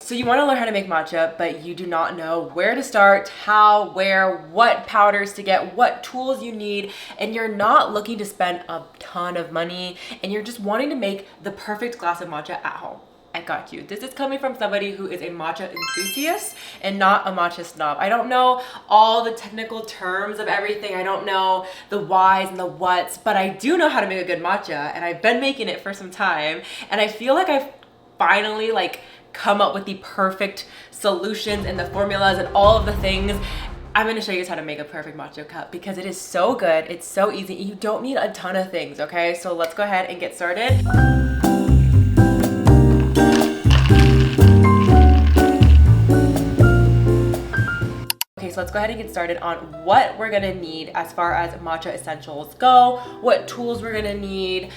So you want to learn how to make matcha, but you do not know where to start, how, where, what powders to get, what tools you need, and you're not looking to spend a ton of money, and you're just wanting to make the perfect glass of matcha at home. I got you. This is coming from somebody who is a matcha enthusiast and not a matcha snob. I don't know all the technical terms of everything. I don't know the whys and the whats, but I do know how to make a good matcha, and I've been making it for some time, and I feel like I've finally come up with the perfect solutions and the formulas and all of the things. I'm gonna show you guys how to make a perfect matcha cup because it is so good. It's so easy. You don't need a ton of things, okay? So let's go ahead and get started. Okay, so let's go ahead and get started on what we're gonna need as far as matcha essentials go, what tools we're gonna need,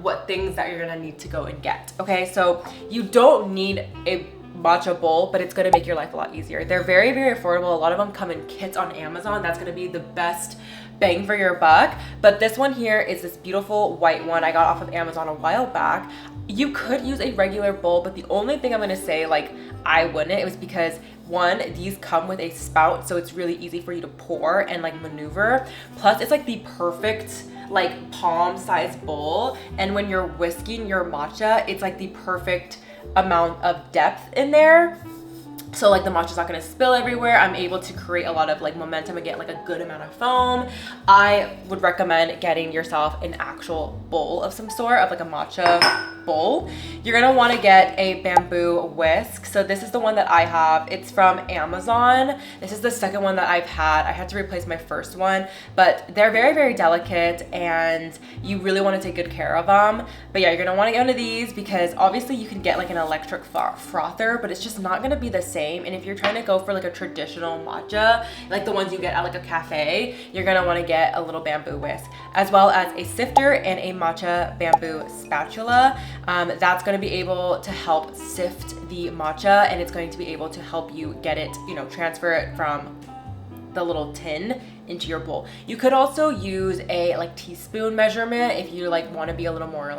what things that you're gonna need to go and get. Okay, so you don't need a matcha bowl, but it's gonna make your life a lot easier. They're very, very affordable. A lot of them come in kits on Amazon. That's gonna be the best bang for your buck. But this one here is this beautiful white one I got off of Amazon a while back. You could use a regular bowl, but the only thing I'm gonna say I wouldn't, it was because one, these come with a spout, so it's really easy for you to pour and maneuver. Plus it's the perfect palm sized bowl, and when you're whisking your matcha, it's the perfect amount of depth in there. So the matcha's not gonna spill everywhere. I'm able to create a lot of momentum and get a good amount of foam. I would recommend getting yourself an actual bowl of some sort, of a matcha bowl. You're gonna wanna get a bamboo whisk. So this is the one that I have. It's from Amazon. This is the second one that I've had. I had to replace my first one, but they're very, very delicate and you really wanna take good care of them. But yeah, you're gonna wanna get one of these because obviously you can get an electric frother, but it's just not gonna be the same. And if you're trying to go for a traditional matcha, the ones you get at a cafe, you're gonna wanna get a little bamboo whisk, as well as a sifter and a matcha bamboo spatula. That's gonna be able to help sift the matcha, and it's going to be able to help you get it, transfer it from the little tin into your bowl. You could also use a teaspoon measurement if you want to be a little more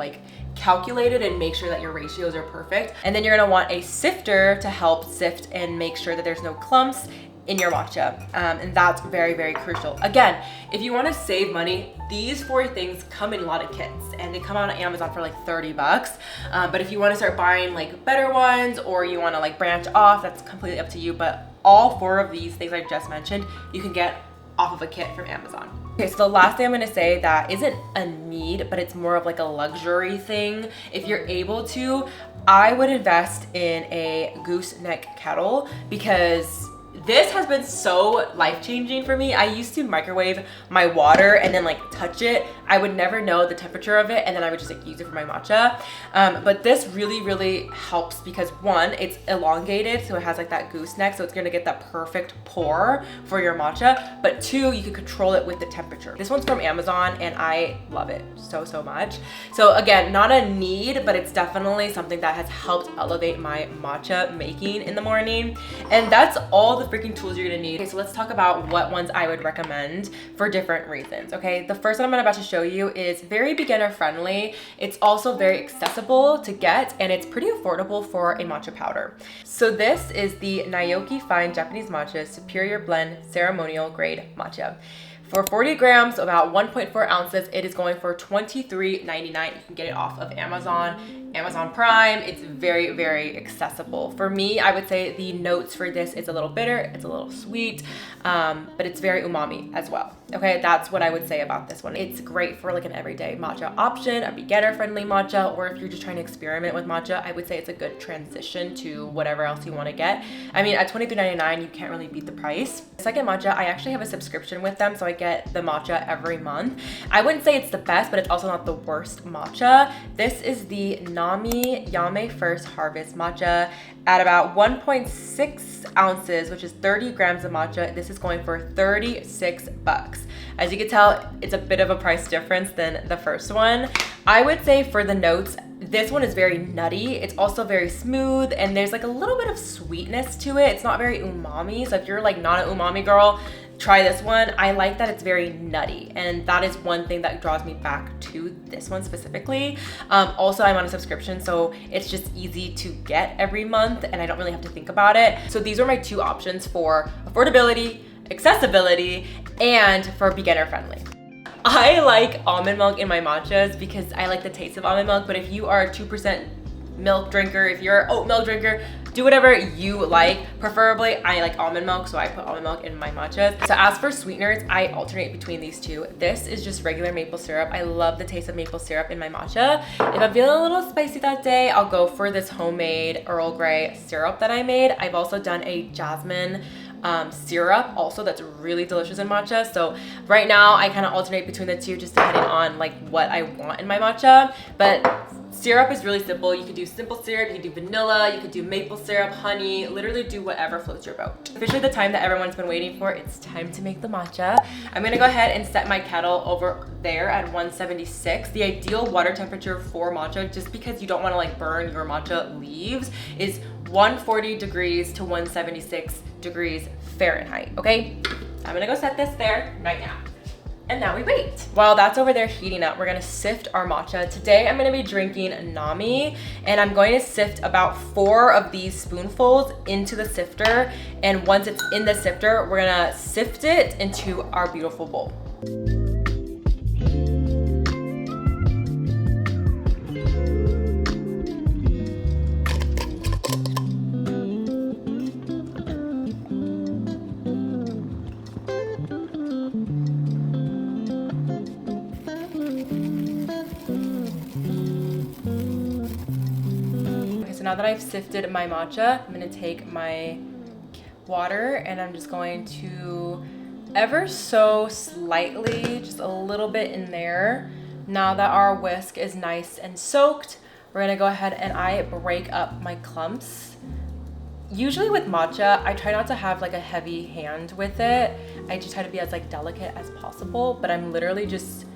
calculated and make sure that your ratios are perfect. And then you're gonna want a sifter to help sift and make sure that there's no clumps in your matcha. And that's very, very crucial. Again, if you want to save money, these 4 things come in a lot of kits and they come out on Amazon for 30 bucks. But if you want to start buying better ones, or you want to branch off, that's completely up to you. But all 4 of these things I just mentioned, you can get off of a kit from Amazon. Okay, so the last thing I'm gonna say that isn't a need, but it's more of a luxury thing. If you're able to, I would invest in a gooseneck kettle because this has been so life-changing for me. I used to microwave my water and then touch it. I would never know the temperature of it, and then I would just use it for my matcha. But this really, really helps because one, it's elongated, so it has that gooseneck, so it's gonna get that perfect pour for your matcha. But two, you can control it with the temperature. This one's from Amazon, and I love it so, so much. So again, not a need, but it's definitely something that has helped elevate my matcha making in the morning. And that's all the freaking tools you're gonna need. Okay, so let's talk about what ones I would recommend for different reasons. Okay, the first one I'm about to show you is very beginner friendly. It's also very accessible to get, and it's pretty affordable for a matcha powder. So this is the Naoki Fine Japanese Matcha Superior Blend Ceremonial Grade Matcha. For 40 grams, about 1.4 ounces, it is going for $23.99. You can get it off of Amazon Prime. It's very, very accessible. For me, I would say the notes for this is a little bitter, it's a little sweet, but it's very umami as well. Okay, that's what I would say about this one. It's great for an everyday matcha option, a beginner-friendly matcha, or if you're just trying to experiment with matcha, I would say it's a good transition to whatever else you want to get. I mean, at $23.99, you can't really beat the price. Second Matcha, I actually have a subscription with them, so I get the matcha every month. I wouldn't say it's the best, but it's also not the worst matcha. This is the Nami Yame First Harvest Matcha at about 1.6 ounces, which is 30 grams of matcha. This is going for 36 bucks. As you can tell, it's a bit of a price difference than the first one. I would say for the notes, this one is very nutty. It's also very smooth, and there's a little bit of sweetness to it. It's not very umami, so if you're not an umami girl, try this one. I like that it's very nutty, and that is one thing that draws me back to this one specifically. Also, I'm on a subscription, so it's just easy to get every month and I don't really have to think about it. So these are my two options for affordability, accessibility, and for beginner friendly. I like almond milk in my matchas because I like the taste of almond milk, but if you are a 2% milk drinker, if you're an oat milk drinker, do whatever you like. Preferably, I like almond milk, so I put almond milk in my matchas. So as for sweeteners, I alternate between these two. This is just regular maple syrup. I love the taste of maple syrup in my matcha. If I'm feeling a little spicy that day, I'll go for this homemade Earl Grey syrup that I made. I've also done a jasmine syrup also that's really delicious in matcha. So right now I kind of alternate between the two just depending on like what I want in my matcha. But syrup is really simple. You could do simple syrup, you could do vanilla, you could do maple syrup, honey, literally do whatever floats your boat. Officially the time that everyone's been waiting for, it's time to make the matcha. I'm gonna go ahead and set my kettle over there at 176. The ideal water temperature for matcha, just because you don't wanna like burn your matcha leaves, is 140 degrees to 176 degrees Fahrenheit, okay? I'm gonna go set this there right now. And now we wait. While that's over there heating up, we're gonna sift our matcha. Today, I'm gonna be drinking Nami, and I'm going to sift about 4 of these spoonfuls into the sifter. And once it's in the sifter, we're gonna sift it into our beautiful bowl. So now that I've sifted my matcha, I'm gonna take my water and I'm just going to ever so slightly, just a little bit in there. Now that our whisk is nice and soaked, we're gonna go ahead and I break up my clumps. Usually with matcha, I try not to have like a heavy hand with it. I just try to be as like delicate as possible, but I'm literally just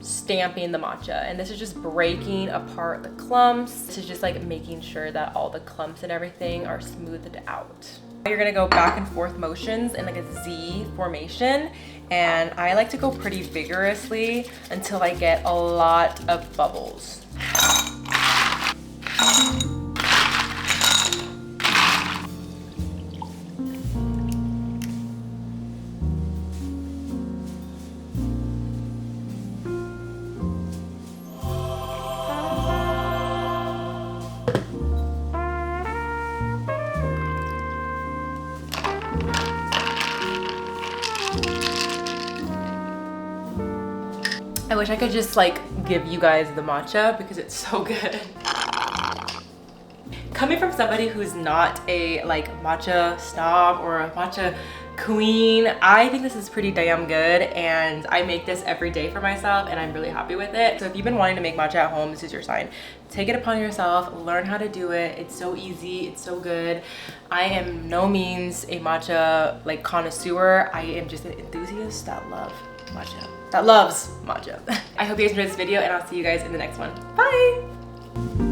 stamping the matcha, and this is just breaking apart the clumps. This is just like making sure that all the clumps and everything are smoothed out. You're gonna go back and forth motions in like a Z formation, and I like to go pretty vigorously until I get a lot of bubbles. I wish I could just like give you guys the matcha because it's so good. Coming from somebody who's not a like matcha snob or a matcha queen, I think this is pretty damn good, and I make this every day for myself and I'm really happy with it. So if you've been wanting to make matcha at home, this is your sign. Take it upon yourself, learn how to do it. It's so easy, it's so good. I am no means a matcha like connoisseur. I am just an enthusiast that loves matcha. I hope you guys enjoyed this video, and I'll see you guys in the next one. Bye!